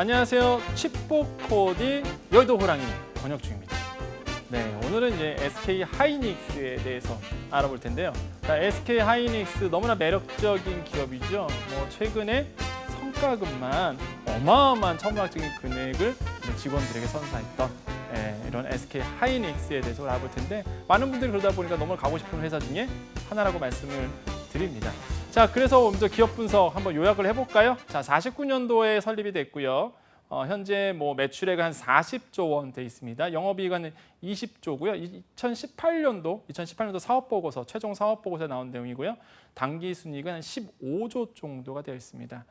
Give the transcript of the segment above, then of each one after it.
안녕하세요. 칩보코디 여의도 호랑이 권혁중입니다. 네, 오늘은 이제 SK 하이닉스에 대해서 알아볼 텐데요. 자, SK 하이닉스 너무나 매력적인 기업이죠. 최근에 성과급만 어마어마한 천문학적인 금액을 직원들에게 선사했던 이런 SK 하이닉스에 대해서 알아볼 텐데, 많은 분들이 그러다 보니까 너무 가고 싶은 회사 중에 하나라고 말씀을 드립니다. 자, 그래서 먼저 기업 분석 한번 요약을 해볼까요? 자, 49년도에 설립이 됐고요. 현재 매출액은 한 40조 원 돼 있습니다. 영업이익은 20조고요. 2018년도 사업 보고서, 최종 사업 보고서에 나온 내용이고요. 당기 순이익은 한 15조 정도가 되어 있습니다.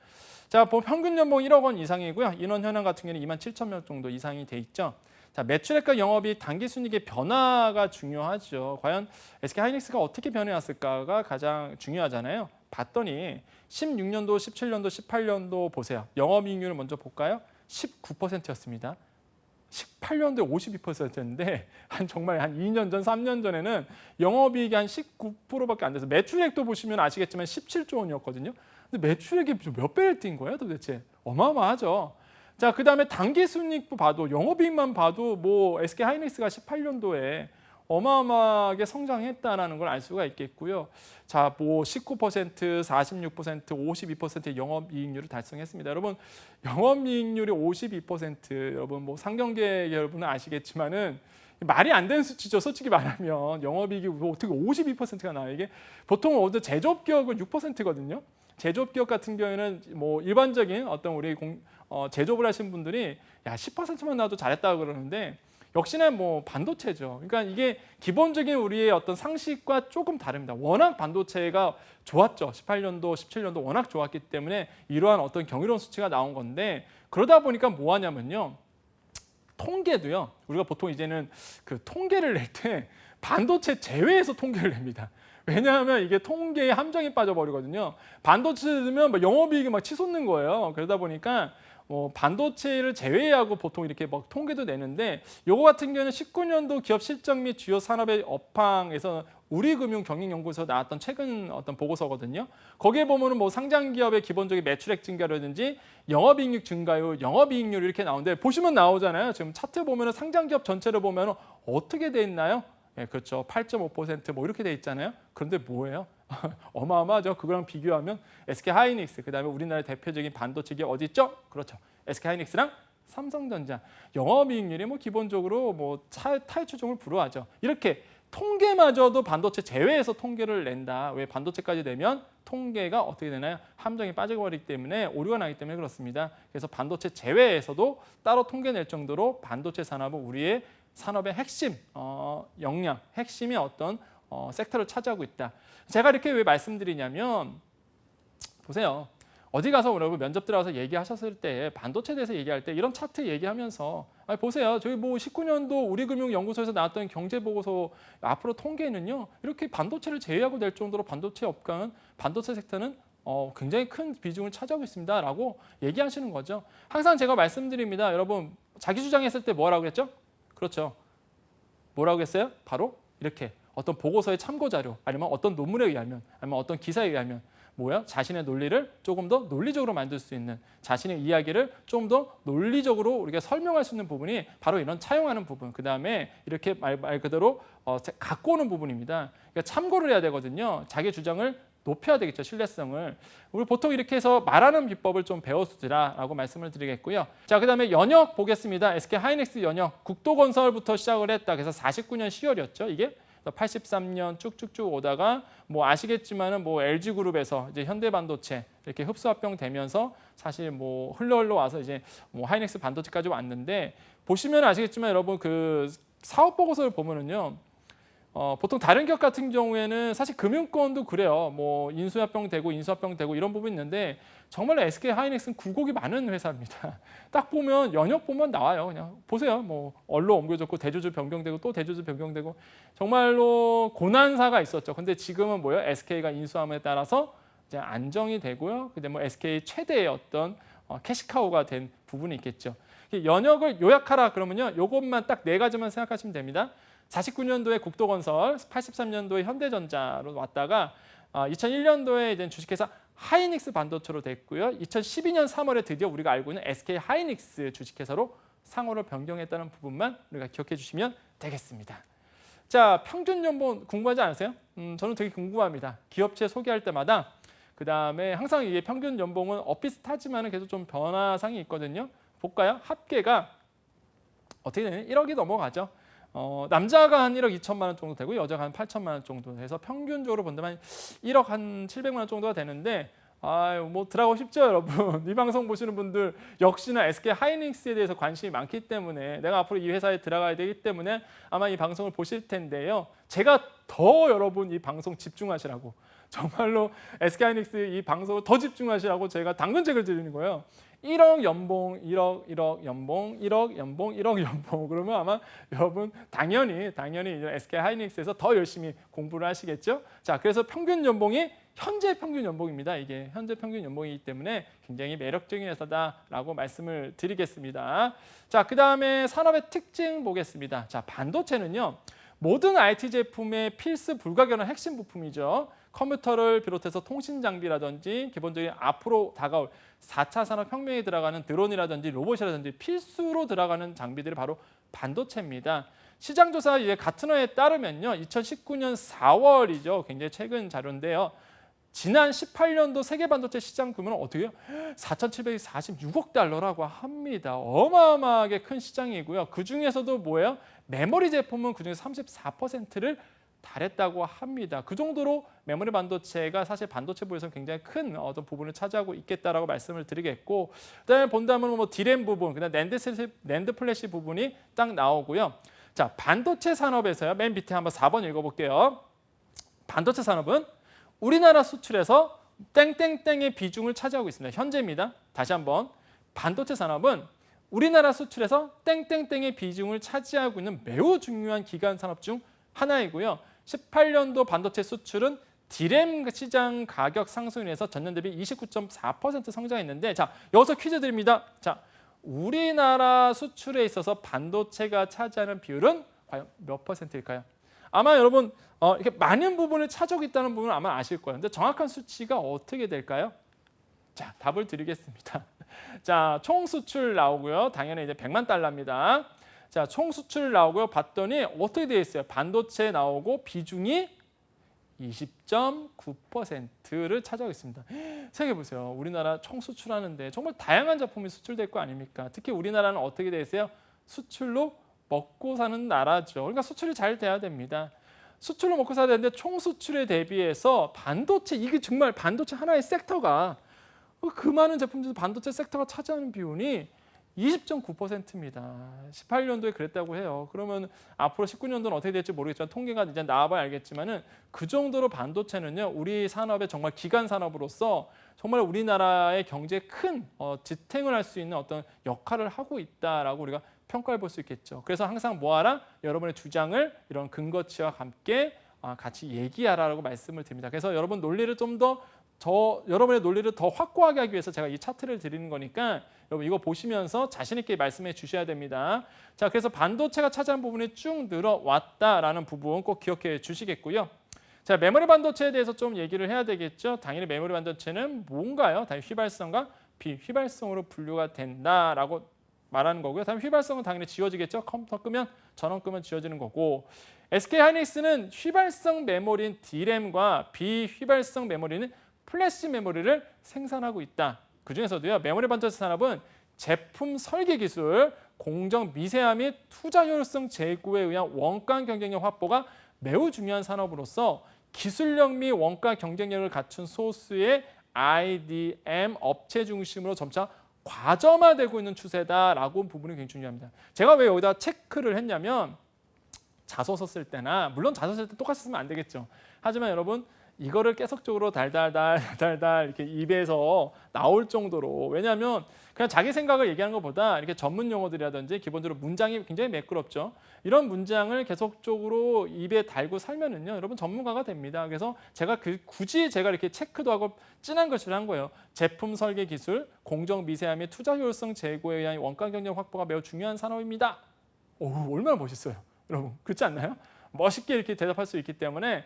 자, 평균 연봉 1억 원 이상이고요. 인원 현황 같은 경우는 2만 7천 명 정도 이상이 돼 있죠. 자, 매출액과 영업이익, 당기 순이익의 변화가 중요하죠. 과연 SK 하이닉스가 어떻게 변해왔을까가 가장 중요하잖아요. 봤더니 16년도, 17년도, 18년도 보세요. 영업이익률을 먼저 볼까요? 19%였습니다. 18년도에 52%였는데 정말 한 2년 전, 3년 전에는 영업이익이 한 19%밖에 안 돼서, 매출액도 보시면 아시겠지만 17조 원이었거든요. 근데 매출액이 몇 배를 뛴 거예요, 도대체? 어마어마하죠. 자, 그다음에 당기 순이익도 봐도, 영업이익만 봐도 SK 하이닉스가 18년도에 어마어마하게 성장했다는 걸 알 수가 있겠고요. 자, 19%, 46%, 52%의 영업이익률을 달성했습니다. 여러분, 영업이익률이 52%, 여러분 상경계 여러분은 아시겠지만은 말이 안 되는 수치죠. 솔직히 말하면 영업이익이 어떻게 52%가 나와요? 이게 보통 제조업 기업은 6%거든요. 제조업 기업 같은 경우에는 일반적인 어떤 우리 제조업을 하신 분들이 10%만 나와도 잘했다고 그러는데, 역시나 반도체죠. 그러니까 이게 기본적인 우리의 어떤 상식과 조금 다릅니다. 워낙 반도체가 좋았죠. 18년도, 17년도 워낙 좋았기 때문에 이러한 어떤 경이로운 수치가 나온 건데, 그러다 보니까 뭐 하냐면요. 통계도요. 우리가 보통 이제는 그 통계를 낼 때 반도체 제외해서 통계를 냅니다. 왜냐하면 이게 통계에 함정이 빠져버리거든요. 반도체 들면 영업이익이 치솟는 거예요. 그러다 보니까 반도체를 제외하고 보통 이렇게 통계도 내는데, 요거 같은 경우는 19년도 기업 실적 및 주요 산업의 업황에서 우리금융경영연구소에서 나왔던 최근 어떤 보고서거든요. 거기에 보면은 상장 기업의 기본적인 매출액 증가라든지 영업이익률 증가율, 영업이익률 이렇게 나오는데, 보시면 나오잖아요. 지금 차트 보면은 상장 기업 전체를 보면은 어떻게 돼 있나요? 네, 그렇죠. 8.5% 이렇게 돼 있잖아요. 그런데 뭐예요? 어마어마하죠. 그거랑 비교하면 SK 하이닉스, 그다음에 우리나라의 대표적인 반도체 기업 어디 있죠? 그렇죠. SK 하이닉스랑 삼성전자. 영업이익률이 기본적으로 탈추종을 불허하죠. 이렇게 통계마저도 반도체 제외해서 통계를 낸다. 왜? 반도체까지 되면 통계가 어떻게 되나요? 함정이 빠져버리기 때문에, 오류가 나기 때문에 그렇습니다. 그래서 반도체 제외에서도 따로 통계 낼 정도로 반도체 산업은 우리의 산업의 핵심, 역량, 핵심의 어떤 섹터를 차지하고 있다. 제가 이렇게 왜 말씀드리냐면, 보세요. 어디 가서 여러분 면접 들어가서 얘기하셨을 때, 반도체에 대해서 얘기할 때 이런 차트 얘기하면서, 보세요. 저희 19년도 우리금융연구소에서 나왔던 경제보고서 앞으로 통계는요, 이렇게 반도체를 제외하고 될 정도로 반도체 업황은, 반도체 섹터는 굉장히 큰 비중을 차지하고 있습니다라고 얘기하시는 거죠. 항상 제가 말씀드립니다. 여러분, 자기 주장했을 때 뭐라고 했죠? 그렇죠. 뭐라고 했어요? 바로 이렇게 어떤 보고서의 참고 자료, 아니면 어떤 논문에 의하면, 아니면 어떤 기사에 의하면 자신의 논리를 조금 더 논리적으로 만들 수 있는, 자신의 이야기를 좀 더 논리적으로 우리가 설명할 수 있는 부분이 바로 이런 차용하는 부분, 그다음에 이렇게 말 그대로 갖고 오는 부분입니다. 그러니까 참고를 해야 되거든요. 자기 주장을 높여야 되겠죠, 신뢰성을. 우리 보통 이렇게 해서 말하는 비법을 좀 배워두라라고 말씀을 드리겠고요. 자, 그다음에 연역 보겠습니다. SK 하이닉스 연역, 국도건설부터 시작을 했다. 그래서 49년 10월이었죠, 이게. 83년 쭉쭉쭉 오다가 아시겠지만은 LG그룹에서 이제 현대반도체 이렇게 흡수합병되면서 사실 흘러 와서 이제 하이닉스 반도체까지 왔는데, 보시면 아시겠지만 여러분, 그 사업 보고서를 보면은요. 보통 다른 기업 같은 경우에는 사실 금융권도 그래요. 인수합병되고 인수합병되고 이런 부분이 있는데, 정말로 SK 하이닉스는 굴곡이 많은 회사입니다. 딱 보면 연역 보면 나와요. 그냥 보세요. 언로 옮겨졌고, 대주주 변경되고, 또 대주주 변경되고, 정말로 고난사가 있었죠. 근데 지금은 SK가 인수함에 따라서 이제 안정이 되고요. 근데 SK 최대의 어떤 캐시카우가 된 부분이 있겠죠. 연역을 요약하라 그러면요, 요것만 딱 4가지만 생각하시면 됩니다. 49년도에 국도건설, 83년도에 현대전자로 왔다가 2001년도에 이제 주식회사 하이닉스 반도체로 됐고요. 2012년 3월에 드디어 우리가 알고 있는 SK 하이닉스 주식회사로 상호를 변경했다는 부분만 우리가 기억해 주시면 되겠습니다. 자, 평균 연봉 궁금하지 않으세요? 저는 되게 궁금합니다. 기업체 소개할 때마다 그 다음에 항상 이게 평균 연봉은 엇비슷하지만 계속 좀 변화상이 있거든요. 볼까요? 합계가 어떻게 되냐? 1억이 넘어가죠. 남자가 한 1억 2천만 원 정도 되고 여자가 한 8천만 원 정도 돼서 평균적으로 본다면 1억 한 700만 원 정도가 되는데 아유 뭐 들어가고 싶죠 여러분. 이 방송 보시는 분들 역시나 SK 하이닉스에 대해서 관심이 많기 때문에 내가 앞으로 이 회사에 들어가야 되기 때문에 아마 이 방송을 보실 텐데요. 제가 더 여러분 이 방송 집중하시라고 정말로 SK 하이닉스 이 방송을 더 집중하시라고 제가 당근책을 드리는 거예요. 1억 연봉, 1억 연봉, 1억 연봉, 1억 연봉. 그러면 아마 여러분 당연히 이제 SK 하이닉스에서 더 열심히 공부를 하시겠죠. 자, 그래서 평균 연봉이 현재 평균 연봉입니다. 이게 현재 평균 연봉이기 때문에 굉장히 매력적인 회사다라고 말씀을 드리겠습니다. 자, 그다음에 산업의 특징 보겠습니다. 자, 반도체는요. 모든 IT 제품의 필수 불가결한 핵심 부품이죠. 컴퓨터를 비롯해서 통신 장비라든지 기본적인 앞으로 다가올 4차 산업혁명에 들어가는 드론이라든지 로봇이라든지 필수로 들어가는 장비들이 바로 반도체입니다. 시장조사 이제 가트너에 따르면요. 2019년 4월이죠. 굉장히 최근 자료인데요. 지난 18년도 세계 반도체 시장 규모는 어떻게 해요? 4,746억 달러라고 합니다. 어마어마하게 큰 시장이고요. 그중에서도 뭐예요? 메모리 제품은 그중에서 34%를 달했다고 합니다. 그 정도로 메모리 반도체가 사실 반도체 부에서 굉장히 큰 어떤 부분을 차지하고 있겠다라고 말씀을 드리겠고, 그다음에 본다면 뭐 D램 부분, 그다음 낸드 플래시 부분이 딱 나오고요. 자, 반도체 산업에서요. 맨 밑에 한번 4번 읽어볼게요. 반도체 산업은 우리나라 수출에서 땡땡땡의 비중을 차지하고 있습니다. 현재입니다. 다시 한번 반도체 산업은 우리나라 수출에서 땡땡땡의 비중을 차지하고 있는 매우 중요한 기간 산업 중 하나이고요. 18년도 반도체 수출은 D램 시장 가격 상승으로 인해서 전년 대비 29.4% 성장했는데, 자, 여기서 퀴즈 드립니다. 자, 우리나라 수출에 있어서 반도체가 차지하는 비율은 과연 몇 퍼센트일까요? 아마 여러분 이렇게 많은 부분을 차지하고 있다는 부분은 아마 아실 거예요. 근데 정확한 수치가 어떻게 될까요? 자, 답을 드리겠습니다. 자, 총 수출 나오고요. 당연히 이제 100만 달러입니다. 자, 총 수출 나오고요. 봤더니 어떻게 되어 있어요? 반도체 나오고 비중이 20.9%를 차지하고 있습니다. 생각해 보세요. 우리나라 총 수출하는데 정말 다양한 제품이 수출될 거 아닙니까? 특히 우리나라는 어떻게 되어 있어요? 수출로 먹고 사는 나라죠. 그러니까 수출이 잘 돼야 됩니다. 수출로 먹고 살아야 되는데 총 수출에 대비해서 반도체, 이게 정말 반도체 하나의 섹터가 그 많은 제품 중에서 반도체 섹터가 차지하는 비율이 20.9%입니다. 18년도에 그랬다고 해요. 그러면 앞으로 19년도는 어떻게 될지 모르겠지만 통계가 이제 나와봐야 알겠지만은 그 정도로 반도체는요, 우리 산업의 정말 기간 산업으로서 정말 우리나라의 경제에 큰 지탱을 할 수 있는 어떤 역할을 하고 있다라고 우리가 평가해 볼 수 있겠죠. 그래서 항상 뭐하라? 여러분의 주장을 이런 근거치와 함께 같이 얘기하라고 말씀을 드립니다. 그래서 여러분 논리를 여러분의 논리를 더 확고하게 하기 위해서 제가 이 차트를 드리는 거니까 여러분 이거 보시면서 자신 있게 말씀해 주셔야 됩니다. 자, 그래서 반도체가 차지하는 부분이 쭉 늘어왔다라는 부분 꼭 기억해 주시겠고요. 자, 메모리 반도체에 대해서 좀 얘기를 해야 되겠죠. 당연히 메모리 반도체는 뭔가요? 당연히 휘발성과 비휘발성으로 분류가 된다라고 말하는 거고요. 다음 휘발성은 당연히 지워지겠죠. 컴퓨터 끄면 전원 끄면 지워지는 거고, SK 하이닉스는 휘발성 메모리인 D램과 비휘발성 메모리는 플래시 메모리를 생산하고 있다. 그중에서도요, 메모리 반도체 산업은 제품 설계 기술, 공정 미세함 및 투자 효율성 제고에 의한 원가 경쟁력 확보가 매우 중요한 산업으로서 기술력 및 원가 경쟁력을 갖춘 소수의 IDM 업체 중심으로 점차 과점화되고 있는 추세다라고 부분이 굉장히 중요합니다. 제가 왜 여기다 체크를 했냐면 자소서 쓸 때나, 물론 자소서 쓸 때 똑같이 쓰면 안 되겠죠. 하지만 여러분 이거를 계속적으로 달달달 이렇게 입에서 나올 정도로, 왜냐하면 그냥 자기 생각을 얘기하는 것보다 이렇게 전문 용어들이라든지 기본적으로 문장이 굉장히 매끄럽죠. 이런 문장을 계속적으로 입에 달고 살면은요, 여러분 전문가가 됩니다. 그래서 제가 굳이 제가 이렇게 체크도 하고 진한 것을 한 거예요. 제품 설계 기술, 공정 미세함 및 투자 효율성 제고에 의한 원가 경쟁 확보가 매우 중요한 산업입니다. 오, 얼마나 멋있어요, 여러분. 그렇지 않나요? 멋있게 이렇게 대답할 수 있기 때문에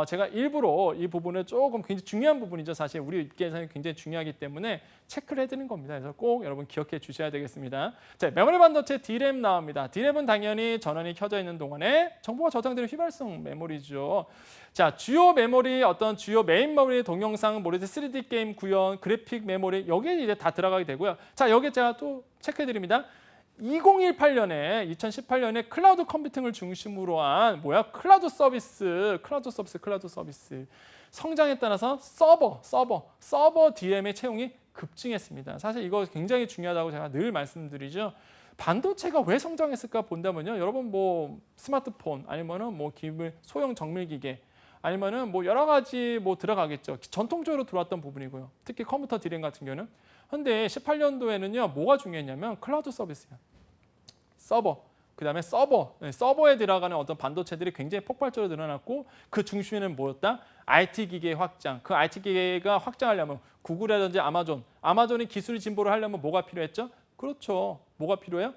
제가 일부러 이 부분을 조금 굉장히 중요한 부분이죠. 사실 우리 입계에서는 굉장히 중요하기 때문에 체크를 해드리는 겁니다. 그래서 꼭 여러분 기억해 주셔야 되겠습니다. 자, 메모리 반도체 D램 나옵니다. D램은 당연히 전원이 켜져 있는 동안에 정보가 저장되는 휘발성 메모리죠. 자, 주요 메모리, 어떤 주요 메인 메모리, 동영상, 모니터, 3D 게임 구현, 그래픽 메모리 여기에 이제 다 들어가게 되고요. 자, 여기 제가 또 체크해 드립니다. 2018년에 클라우드 컴퓨팅을 중심으로 한 클라우드 서비스 성장에 따라서 서버 DRAM의 채용이 급증했습니다. 사실 이거 굉장히 중요하다고 제가 늘 말씀드리죠. 반도체가 왜 성장했을까 본다면요, 여러분 뭐 스마트폰 아니면은 뭐 소형 정밀 기계 아니면은 뭐 여러 가지 뭐 들어가겠죠. 전통적으로 들어왔던 부분이고요. 특히 컴퓨터 DRAM 같은 경우는. 근데 18년도에는요, 뭐가 중요했냐면 클라우드 서비스예요. 그다음에 서버에 들어가는 어떤 반도체들이 굉장히 폭발적으로 늘어났고 그 중심에는 뭐였다? IT 기계의 확장. 그 IT 기계가 확장하려면 구글이라든지 아마존이 기술 진보를 하려면 뭐가 필요했죠? 그렇죠. 뭐가 필요해요?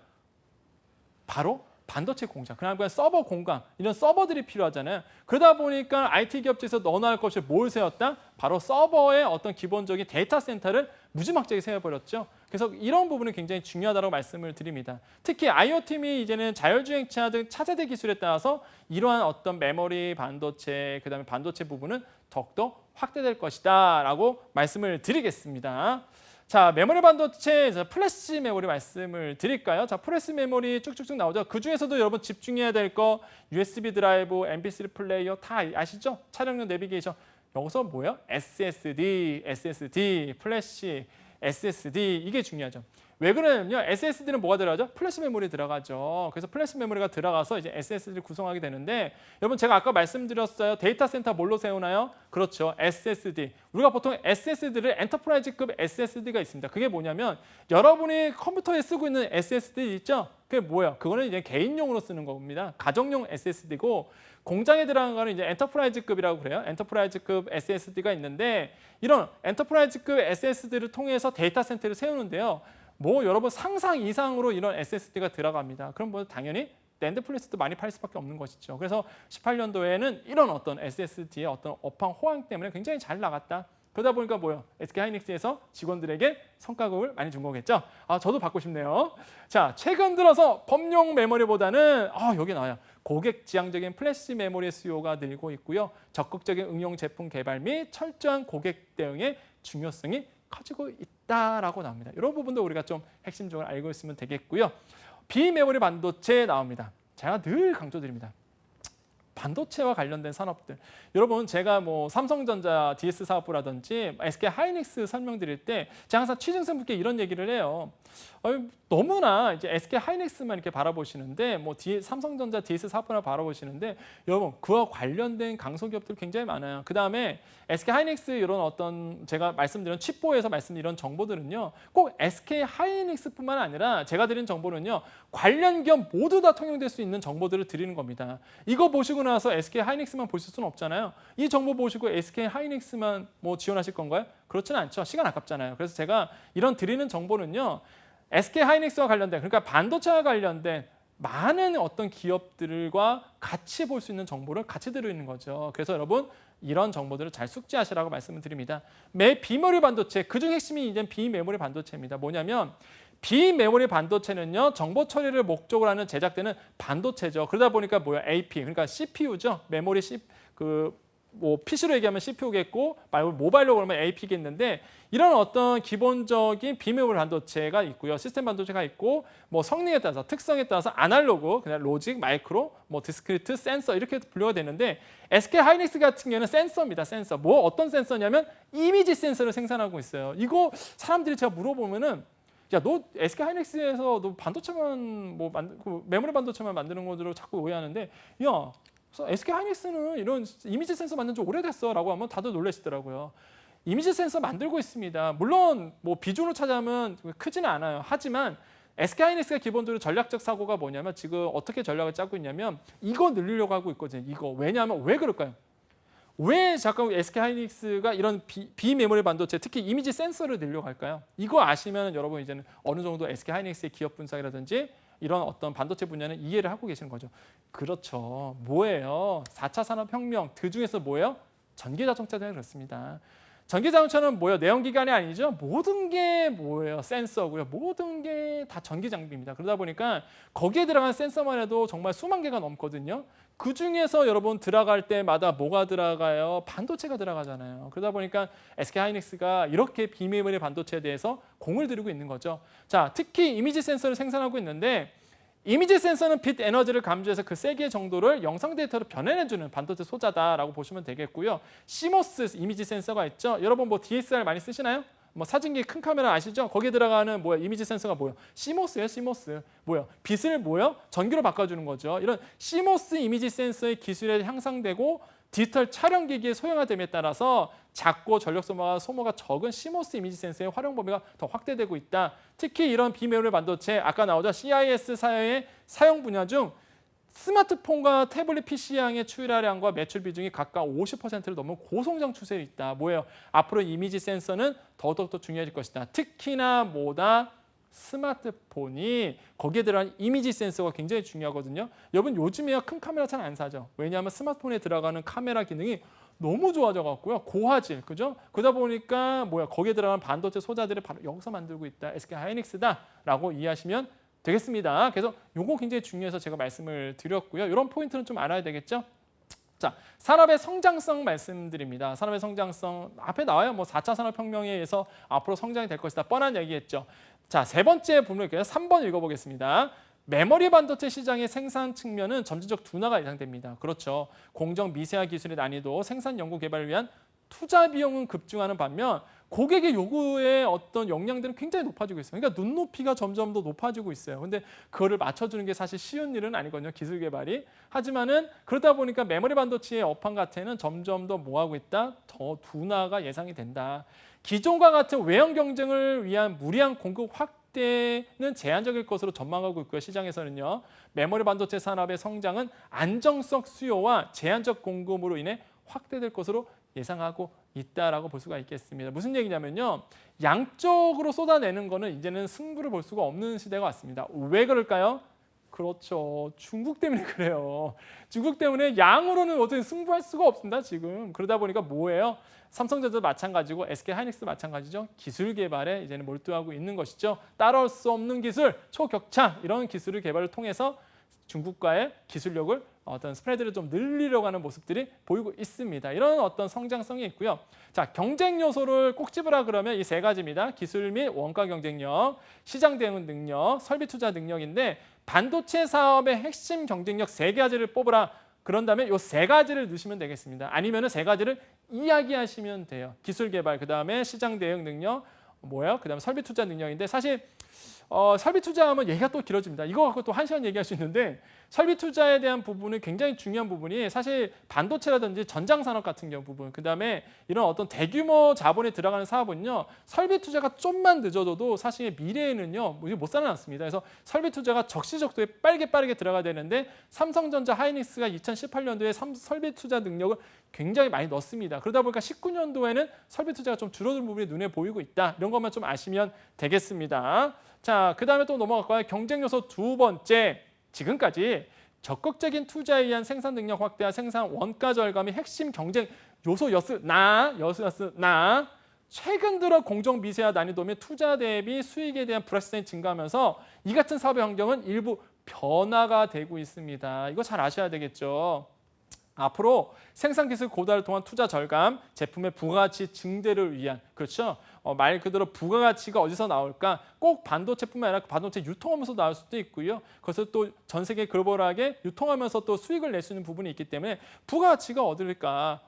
바로 반도체 공장, 그다음에 서버 공간, 이런 서버들이 필요하잖아요. 그러다 보니까 IT 기업체에서 넣어놓을 것이 뭘 세웠다? 바로 서버의 어떤 기본적인 데이터 센터를 무지막지하게 세워버렸죠. 그래서 이런 부분이 굉장히 중요하다고 말씀을 드립니다. 특히 IoT 및 이제는 자율주행차 등 차세대 기술에 따라서 이러한 어떤 메모리 반도체, 그다음에 반도체 부분은 더욱더 확대될 것이다 라고 말씀을 드리겠습니다. 자, 메모리 반도체, 플래시 메모리 말씀을 드릴까요? 자, 플래시 메모리 쭉쭉쭉 나오죠. 그 중에서도 여러분 집중해야 될 거 USB 드라이브, MP3 플레이어 다 아시죠? 촬영용 내비게이션. 여기서 뭐예요? SSD, 플래시, SSD 이게 중요하죠. 왜 그러냐면요, SSD는 뭐가 들어가죠? 플래시 메모리 들어가죠. 그래서 플래시 메모리가 들어가서 이제 SSD를 구성하게 되는데, 여러분 제가 아까 말씀드렸어요. 데이터 센터 뭘로 세우나요? 그렇죠, SSD. 우리가 보통 SSD를 엔터프라이즈급 SSD가 있습니다. 그게 뭐냐면 여러분이 컴퓨터에 쓰고 있는 SSD 있죠? 그게 뭐예요? 그거는 이제 개인용으로 쓰는 겁니다. 가정용 SSD고 공장에 들어간 거는 이제 엔터프라이즈급이라고 그래요. 엔터프라이즈급 SSD가 있는데, 이런 엔터프라이즈급 SSD를 통해서 데이터 센터를 세우는데요. 뭐 여러분 상상 이상으로 이런 SSD가 들어갑니다. 그럼 뭐 당연히 낸드 플래시도 많이 팔 수밖에 없는 것이죠. 그래서 18년도에는 이런 어떤 SSD의 어떤 업황 호황 때문에 굉장히 잘 나갔다. 그러다 보니까 뭐요? SK하이닉스에서 직원들에게 성과급을 많이 준 거겠죠. 저도 받고 싶네요. 자, 최근 들어서 범용 메모리보다는 여기 나와요. 고객 지향적인 플래시 메모리 수요가 늘고 있고요. 적극적인 응용 제품 개발 및 철저한 고객 대응의 중요성이 커지고 있다라고 나옵니다. 이런 부분도 우리가 좀 핵심적으로 알고 있으면 되겠고요. 비메모리 반도체 나옵니다. 제가 늘 강조드립니다. 반도체와 관련된 산업들. 여러분 제가 뭐 삼성전자 DS 사업부라든지 SK하이닉스 설명드릴 때 제가 항상 취준생분께 이런 얘기를 해요. 너무나 이제 SK하이닉스만 이렇게 바라보시는데 뭐 삼성전자 DS 사업부나 바라보시는데, 여러분 그와 관련된 강소기업들 굉장히 많아요. 그다음에 SK하이닉스 이런 어떤 제가 말씀드린 칩보에서 말씀드린 이런 정보들은요, 꼭 SK하이닉스뿐만 아니라 제가 드린 정보는요, 관련 기업 모두 다 통용될 수 있는 정보들을 드리는 겁니다. 이거 보시고 나서 SK하이닉스만 보실 수는 없잖아요. 이 정보 보시고 SK하이닉스만 뭐 지원하실 건가요? 그렇지는 않죠. 시간 아깝잖아요. 그래서 제가 이런 드리는 정보는요, SK하이닉스와 관련된, 그러니까 반도체와 관련된 많은 어떤 기업들과 같이 볼 수 있는 정보를 같이 들어있는 거죠. 그래서 여러분 이런 정보들을 잘 숙지하시라고 말씀을 드립니다. 비메모리 반도체, 그중 핵심이 이제 비메모리 반도체입니다. 뭐냐면 비메모리 반도체는요, 정보 처리를 목적으로 하는 제작되는 반도체죠. 그러다 보니까 AP, 그러니까 CPU죠. 메모리 뭐 PC로 얘기하면 CPU겠고 모바일로 그러면 AP겠는데, 이런 어떤 기본적인 비메모리 반도체가 있고요. 시스템 반도체가 있고, 뭐 성능에 따라서 특성에 따라서 아날로그, 그냥 로직, 마이크로, 뭐 디스크리트, 센서 이렇게 분류가 되는데, SK하이닉스 같은 경우는 센서입니다. 센서. 뭐 어떤 센서냐면 이미지 센서를 생산하고 있어요. 이거 사람들이 제가 물어보면은, 야, 너 SK하이닉스에서 너 반도체만 메모리 반도체만 만드는 것으로 자꾸 오해하는데, 야, SK하이닉스는 이런 이미지 센서 만든 지 오래됐어라고 하면 다들 놀라시더라고요. 이미지 센서 만들고 있습니다. 물론 뭐 비중으로 찾아보면 크지는 않아요. 하지만 SK하이닉스가 기본적으로 전략적 사고가 뭐냐면, 지금 어떻게 전략을 짜고 있냐면 이거 늘리려고 하고 있거든요. 이거. 왜냐하면 왜 그럴까요? 왜 자꾸 SK하이닉스가 이런 비메모리 반도체, 특히 이미지 센서를 늘려갈까요? 이거 아시면 여러분 이제는 어느 정도 SK하이닉스의 기업 분석이라든지 이런 어떤 반도체 분야는 이해를 하고 계시는 거죠. 그렇죠. 뭐예요? 4차 산업혁명 그 중에서 뭐예요? 전기자동차는 그렇습니다. 전기자동차는 뭐예요? 내연기관이 아니죠. 모든 게 뭐예요? 센서고요. 모든 게 다 전기 장비입니다. 그러다 보니까 거기에 들어간 센서만 해도 정말 수만 개가 넘거든요. 그 중에서 여러분 들어갈 때마다 뭐가 들어가요? 반도체가 들어가잖아요. 그러다 보니까 SK하이닉스가 이렇게 비메모리 반도체에 대해서 공을 들이고 있는 거죠. 자, 특히 이미지 센서를 생산하고 있는데 이미지 센서는 빛 에너지를 감지해서 그 세기의 정도를 영상 데이터로 변환해주는 반도체 소자다라고 보시면 되겠고요. CMOS 이미지 센서가 있죠. 여러분 뭐 DSLR 많이 쓰시나요? 뭐 사진기 큰 카메라 아시죠? 거기에 들어가는 뭐야 이미지 센서가 뭐예요? CMOS예요, CMOS. 뭐예요? 빛을 뭐예요? 전기로 바꿔주는 거죠. 이런 CMOS 이미지 센서의 기술이 향상되고 디지털 촬영 기기의 소형화됨에 따라서 작고 전력 소모가 적은 CMOS 이미지 센서의 활용 범위가 더 확대되고 있다. 특히 이런 비메모리 반도체 아까 나오죠 CIS 사회의 사용 분야 중 스마트폰과 태블릿 PC향의 출하량과 매출 비중이 각각 50%를 넘는 고성장 추세에 있다. 뭐예요? 앞으로 이미지 센서는 더더욱 중요해질 것이다. 특히나 뭐다? 스마트폰이 거기에 들어간 이미지 센서가 굉장히 중요하거든요. 여러분 요즘에야 큰 카메라 잘 안 사죠. 왜냐하면 스마트폰에 들어가는 카메라 기능이 너무 좋아져 갖고요. 고화질, 그죠? 그러다 보니까 뭐야 거기에 들어가는 반도체 소자들을 바로 여기서 만들고 있다. SK하이닉스다라고 이해하시면 되겠습니다. 그래서 요거 굉장히 중요해서 제가 말씀을 드렸고요. 이런 포인트는 좀 알아야 되겠죠? 자, 산업의 성장성 말씀드립니다. 산업의 성장성 앞에 나와요. 뭐 4차 산업혁명에 의해서 앞으로 성장이 될 것이다. 뻔한 얘기했죠. 자, 세 번째 부분을 3번 읽어보겠습니다. 메모리 반도체 시장의 생산 측면은 점진적 둔화가 예상됩니다. 그렇죠. 공정 미세화 기술의 난이도, 생산 연구 개발을 위한 투자 비용은 급증하는 반면 고객의 요구의 어떤 역량들은 굉장히 높아지고 있어요. 그러니까 눈높이가 점점 더 높아지고 있어요. 근데 그거를 맞춰주는 게 사실 쉬운 일은 아니거든요. 기술 개발이. 하지만은 그러다 보니까 메모리 반도체의 업황 같은 점점 더 뭐하고 있다? 더 둔화가 예상이 된다. 기존과 같은 외형 경쟁을 위한 무리한 공급 확대는 제한적일 것으로 전망하고 있고요. 시장에서는요. 메모리 반도체 산업의 성장은 안정성 수요와 제한적 공급으로 인해 확대될 것으로 예상하고 있다라고 볼 수가 있겠습니다. 무슨 얘기냐면요. 양쪽으로 쏟아내는 거는 이제는 승부를 볼 수가 없는 시대가 왔습니다. 왜 그럴까요? 그렇죠. 중국 때문에 그래요. 중국 때문에 양으로는 어떻게 승부할 수가 없습니다. 지금. 그러다 보니까 뭐예요? 삼성전자도 마찬가지고 SK하이닉스도 마찬가지죠. 기술 개발에 이제는 몰두하고 있는 것이죠. 따라올 수 없는 기술, 초격차 이런 기술을 개발을 통해서 중국과의 기술력을 어떤 스프레드를 좀 늘리려고 하는 모습들이 보이고 있습니다. 이런 어떤 성장성이 있고요. 자, 경쟁 요소를 꼭 집으라 그러면 이 세 가지입니다. 기술 및 원가 경쟁력, 시장 대응 능력, 설비 투자 능력인데 반도체 사업의 핵심 경쟁력 세 가지를 뽑으라. 그런 다음에 이 세 가지를 넣으시면 되겠습니다. 아니면 세 가지를 이야기하시면 돼요. 기술 개발, 그다음에 시장 대응 능력, 그다음에 설비 투자 능력인데 사실 설비 투자하면 얘기가 또 길어집니다. 이거 갖고 또 1시간 얘기할 수 있는데 설비 투자에 대한 부분은 굉장히 중요한 부분이 사실 반도체라든지 전장산업 같은 경우 부분, 그다음에 이런 어떤 대규모 자본이 들어가는 사업은요. 설비 투자가 좀만 늦어져도 사실 미래에는요. 못 살아남습니다. 그래서 설비 투자가 적시적소에 빠르게 들어가야 되는데 삼성전자 하이닉스가 2018년도에 설비 투자 능력을 굉장히 많이 넣습니다. 그러다 보니까 19년도에는 설비 투자가 좀 줄어든 부분이 눈에 보이고 있다. 이런 것만 좀 아시면 되겠습니다. 자, 그다음에 또 넘어갈까요? 경쟁 요소 두 번째. 지금까지 적극적인 투자에 의한 생산 능력 확대와 생산 원가 절감이 핵심 경쟁 요소였으나 최근 들어 공정 미세화 난이도 및 투자 대비 수익에 대한 불확실성이 증가하면서 이 같은 사업의 환경은 일부 변화가 되고 있습니다. 이거 잘 아셔야 되겠죠. 앞으로 생산기술 고도화를 통한 투자 절감, 제품의 부가가치 증대를 위한, 그렇죠? 말 그대로 부가가치가 어디서 나올까? 꼭 반도체뿐만 아니라 반도체 유통하면서 나올 수도 있고요. 그래서 또 전 세계 글로벌하게 유통하면서 또 수익을 낼 수 있는 부분이 있기 때문에 부가가치가 어딜까?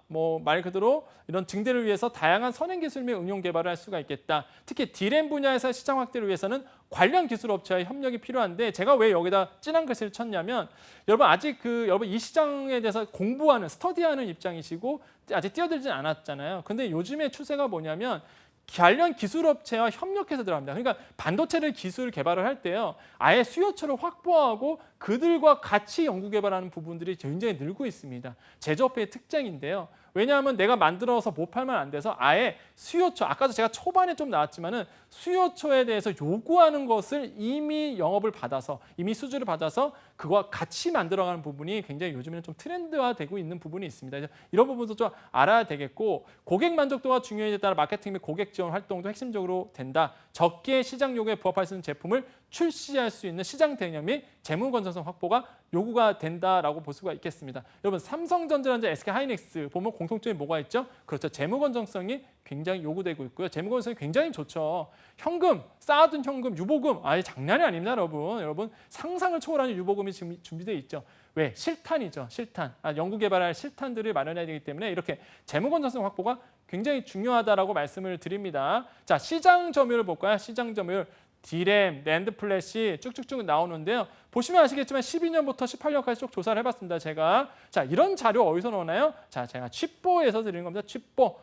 말 그대로 이런 증대를 위해서 다양한 선행기술 및 응용 개발을 할 수가 있겠다. 특히 D램 분야에서 시장 확대를 위해서는 관련 기술 업체와의 협력이 필요한데 제가 왜 여기다 진한 글씨를 쳤냐면 여러분 아직 여러분 이 시장에 대해서 공부하는, 스터디하는 입장이시고 아직 뛰어들진 않았잖아요. 근데 요즘의 추세가 뭐냐면 관련 기술업체와 협력해서 들어갑니다. 그러니까 반도체를 기술 개발을 할 때요. 아예 수요처를 확보하고 그들과 같이 연구 개발하는 부분들이 굉장히 늘고 있습니다. 제조업의 특징인데요. 왜냐하면 내가 만들어서 못 팔면 안 돼서 아예 수요처, 아까도 제가 초반에 좀 나왔지만은 수요처에 대해서 요구하는 것을 이미 영업을 받아서 이미 수주를 받아서 그거와 같이 만들어가는 부분이 굉장히 요즘에는 좀 트렌드화되고 있는 부분이 있습니다. 이런 부분도 좀 알아야 되겠고 고객 만족도가 중요해에 따라 마케팅 및 고객 지원 활동도 핵심적으로 된다. 적게 시장 요구에 부합할 수 있는 제품을 출시할 수 있는 시장 대응 및 재무 건전성 확보가 요구가 된다라고 볼 수가 있겠습니다. 여러분 삼성전자라든지 SK하이닉스 보면 공통점이 뭐가 있죠? 그렇죠. 재무 건전성이 굉장히 요구되고 있고요. 재무 건전성이 굉장히 좋죠. 현금, 쌓아둔 현금, 유보금 아예 장난이 아닙니다, 여러분. 여러분 상상을 초월하는 유보금이 지금 준비되어 있죠. 왜? 실탄이죠. 실탄. 연구 개발할 실탄들을 마련해야 되기 때문에 이렇게 재무 건전성 확보가 굉장히 중요하다라고 말씀을 드립니다. 자, 시장 점유율을 볼까요? 시장 점유율. D램, 낸드 플래시 쭉쭉쭉 나오는데요. 보시면 아시겠지만 12년부터 18년까지 쭉 조사를 해봤습니다. 제가 자 이런 자료 어디서 나오나요? 자 제가 칩보에서 드리는 겁니다. 칩보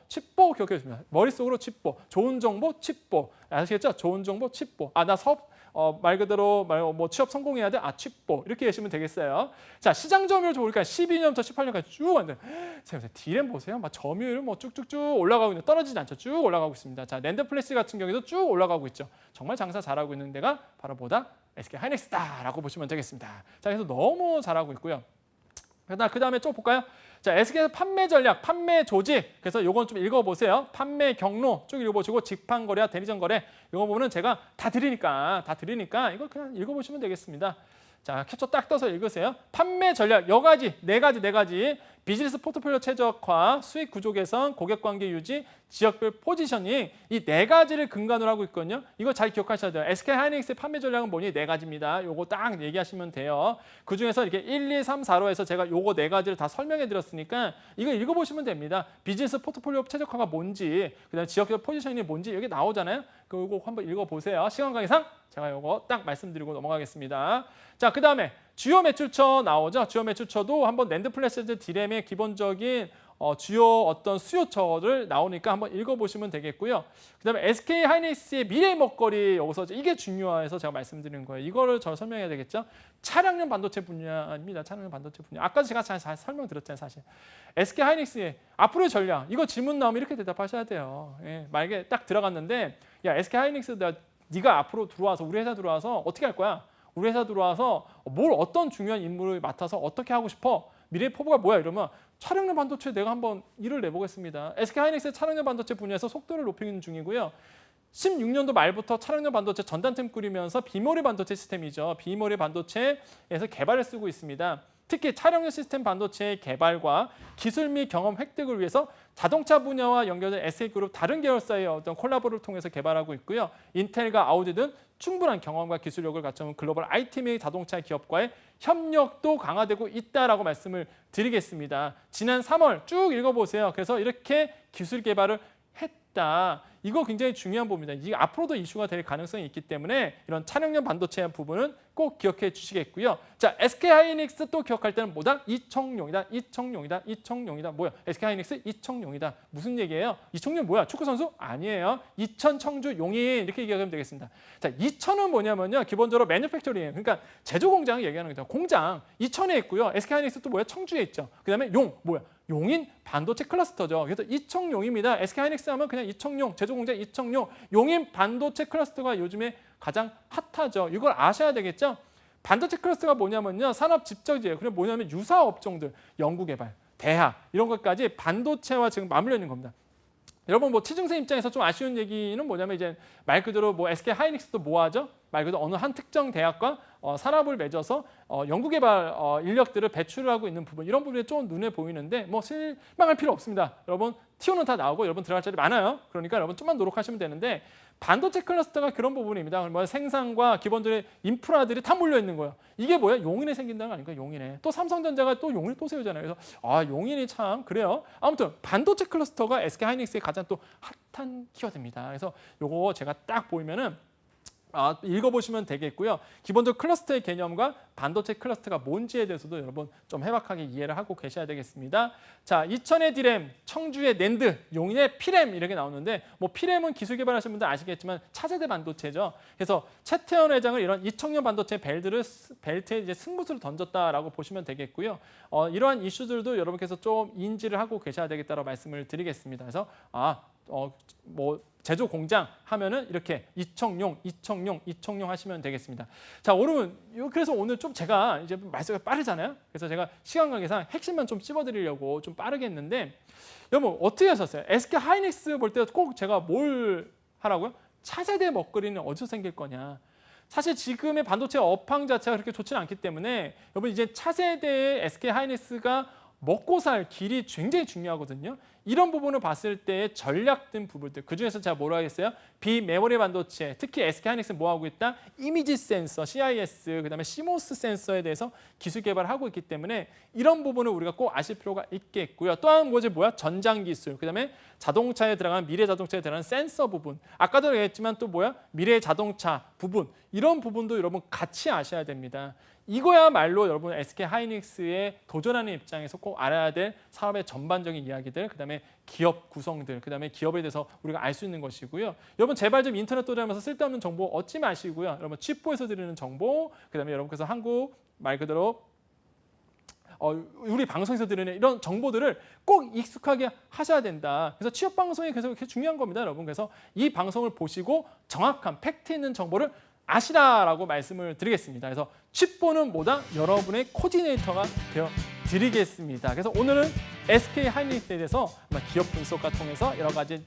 기억해주십니다. 머릿속으로 칩보, 좋은 정보 칩보 아시겠죠? 좋은 정보 칩보. 나 말 그대로 뭐 취업 성공해야 돼? 칩보 이렇게 하시면 되겠어요. 자 시장 점유율 좀 볼까요? 12년부터 18년까지 쭉 왔는데 D램 보세요. 막 점유율 뭐 쭉쭉쭉 올라가고 있는 떨어지지 않죠. 쭉 올라가고 있습니다. 자 낸드 플래시 같은 경우에도 쭉 올라가고 있죠. 정말 장사 잘하고 있는 데가 바로 뭐다? SK하이닉스다라고 보시면 되겠습니다. 자 그래서 너무 잘하고 있고요. 그 다음에 쭉 볼까요? 자, SK에서 판매 전략, 판매 조직. 그래서 요건 좀 읽어보세요. 판매 경로 쭉 읽어보시고 직판 거래와 대리점 거래. 이거 보면은 제가 다 드리니까 이거 그냥 읽어보시면 되겠습니다. 자, 캡처 딱 떠서 읽으세요. 판매 전략 여가지, 네 가지. 비즈니스 포트폴리오 최적화, 수익 구조 개선, 고객 관계 유지, 지역별 포지셔닝 이 네 가지를 근간으로 하고 있거든요. 이거 잘 기억하셔야 돼요. SK하이닉스의 판매 전략은 뭐니? 네 가지입니다. 요거 딱 얘기하시면 돼요. 그중에서 이렇게 1, 2, 3, 4로 해서 제가 요거 네 가지를 다 설명해 드렸으니까 이거 읽어보시면 됩니다. 비즈니스 포트폴리오 최적화가 뭔지, 그다음에 지역별 포지셔닝이 뭔지 여기 나오잖아요. 그거 한번 읽어보세요. 시간 관계상 제가 요거 딱 말씀드리고 넘어가겠습니다. 자, 그 다음에 주요 매출처 나오죠. 주요 매출처도 한번 낸드 플래시 D램의 기본적인 주요 어떤 수요처를 나오니까 한번 읽어보시면 되겠고요. 그다음에 SK하이닉스의 미래 먹거리 여기서 이게 중요해서 제가 말씀드리는 거예요. 이거를 저 설명해야 되겠죠. 차량용 반도체 분야입니다. 차량용 반도체 분야. 아까도 제가 잘 설명드렸잖아요, 사실. SK하이닉스의 앞으로의 전략. 이거 질문 나오면 이렇게 대답하셔야 돼요. 예, 만약에 딱 들어갔는데 야 SK하이닉스 네가 앞으로 들어와서 우리 회사 들어와서 어떻게 할 거야? 우리 회사 들어와서 어떤 중요한 임무를 맡아서 어떻게 하고 싶어? 미래의 포부가 뭐야? 이러면 차량용 반도체 내가 한번 일을 내보겠습니다. SK하이닉스의 차량용 반도체 분야에서 속도를 높이는 중이고요. 16년도 말부터 차량용 반도체 전담팀 꾸리면서 비머리 반도체 시스템이죠. 비머리 반도체에서 개발을 쓰고 있습니다. 특히 차량용 시스템 반도체의 개발과 기술 및 경험 획득을 위해서 자동차 분야와 연결된 SK그룹 다른 계열사의 어떤 콜라보를 통해서 개발하고 있고요. 인텔과 아우디 등 충분한 경험과 기술력을 갖춘 글로벌 IT 및 자동차 기업과의 협력도 강화되고 있다라고 말씀을 드리겠습니다. 지난 3월 쭉 읽어보세요. 그래서 이렇게 기술 개발을 했다. 이거 굉장히 중요한 부분입니다. 이게 앞으로도 이슈가 될 가능성이 있기 때문에 이런 차량용 반도체 부분은 꼭 기억해 주시겠고요. 자, SK하이닉스 또 기억할 때는 뭐다? 이청용이다. 뭐야? SK하이닉스 이청용이다. 무슨 얘기예요? 이청용 뭐야? 축구 선수? 아니에요. 이천 청주 용인 이렇게 얘기하면 되겠습니다. 자, 이천은 뭐냐면요. 기본적으로 매뉴팩처링, 그러니까 제조 공장을 얘기하는 거죠. 공장 이천에 있고요. SK하이닉스 또 뭐야? 청주에 있죠. 그다음에 뭐야? 용인 반도체 클러스터죠. 그래서 이청용입니다. SK하이닉스 하면 그냥 이청용, 제조공장 이청용, 용인 반도체 클러스터가 요즘에 가장 핫하죠. 이걸 아셔야 되겠죠. 반도체 클러스터가 뭐냐면요. 산업 집적이에요. 그럼 뭐냐면 유사 업종들, 연구개발, 대학 이런 것까지 반도체와 지금 맞물려 있는 겁니다. 여러분 뭐 취준생 입장에서 좀 아쉬운 얘기는 뭐냐면 이제 말 그대로 뭐 SK하이닉스도 뭐 하죠? 말 그대로 어느 한 특정 대학과 산업을 맺어서 연구개발 인력들을 배출하고 있는 부분 이런 부분이 좀 눈에 보이는데 뭐 실망할 필요 없습니다. 여러분 TO는 다 나오고 여러분 들어갈 자리 많아요. 그러니까 여러분 좀만 노력하시면 되는데 반도체 클러스터가 그런 부분입니다. 뭐 생산과 기본적인 인프라들이 다 몰려 있는 거예요. 이게 뭐야? 용인에 생긴다는 거 아닙니까? 용인에. 또 삼성전자가 또 용인을 또 세우잖아요. 그래서 용인이 참 그래요. 아무튼 반도체 클러스터가 SK하이닉스의 가장 또 핫한 키워드입니다. 그래서 요거 제가 딱 보이면은 읽어보시면 되겠고요. 기본적으로 클러스터의 개념과 반도체 클러스터가 뭔지에 대해서도 여러분 좀 해박하게 이해를 하고 계셔야 되겠습니다. 자, 이천의 D램, 청주의 낸드, 용인의 P램 이렇게 나오는데 뭐 P램은 기술 개발하신 분들 아시겠지만 차세대 반도체죠. 그래서 최태원 회장을 이런 2000년 반도체 벨트에 이제 승부수를 던졌다라고 보시면 되겠고요. 이러한 이슈들도 여러분께서 좀 인지를 하고 계셔야 되겠다라고 말씀을 드리겠습니다. 그래서 뭐 제조 공장 하면은 이렇게 이청용 하시면 되겠습니다. 자, 여러분 그래서 오늘 좀 제가 이제 말씀이 빠르잖아요. 그래서 제가 시간 관계상 핵심만 좀 찝어드리려고 좀 빠르게 했는데 여러분 어떻게 하셨어요? SK 하이닉스 볼 때 꼭 제가 뭘 하라고요? 차세대 먹거리는 어디서 생길 거냐? 사실 지금의 반도체 업황 자체가 그렇게 좋지는 않기 때문에 여러분 이제 차세대의 SK 하이닉스가 먹고 살 길이 굉장히 중요하거든요. 이런 부분을 봤을 때 전략된 부분들, 그중에서 제가 뭐라 하겠어요? 비메모리 반도체, 특히 SK하이닉스는 뭐 하고 있다? 이미지 센서, CIS, 그다음에 CMOS 센서에 대해서 기술 개발을 하고 있기 때문에 이런 부분을 우리가 꼭 아실 필요가 있겠고요. 또한 뭐야? 전장 기술, 그다음에 자동차에 들어가는 미래 자동차에 들어가는 센서 부분. 아까도 얘기했지만 또 뭐야? 미래 자동차 부분. 이런 부분도 여러분 같이 아셔야 됩니다. 이거야말로 여러분 SK하이닉스에 도전하는 입장에서 꼭 알아야 될 사업의 전반적인 이야기들, 그다음에 기업 구성들, 그다음에 기업에 대해서 우리가 알 수 있는 것이고요. 여러분 제발 좀 인터넷 돌아다니면서 쓸데없는 정보 얻지 마시고요. 여러분 칩보에서 드리는 정보, 그다음에 여러분께서 한국 말 그대로 우리 방송에서 드리는 이런 정보들을 꼭 익숙하게 하셔야 된다. 그래서 취업 방송이 계속 이렇게 중요한 겁니다, 여러분. 그래서 이 방송을 보시고 정확한 팩트 있는 정보를 아시라라고 말씀을 드리겠습니다. 그래서 칩보는 뭐다? 여러분의 코디네이터가 되어 드리겠습니다. 그래서 오늘은 SK하이닉스에 대해서 기업 분석과 통해서 여러 가지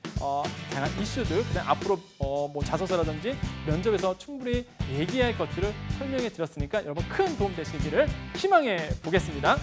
다양한 이슈들, 그다음 앞으로 뭐 자소서라든지 면접에서 충분히 얘기할 것들을 설명해 드렸으니까 여러분 큰 도움 되시기를 희망해 보겠습니다.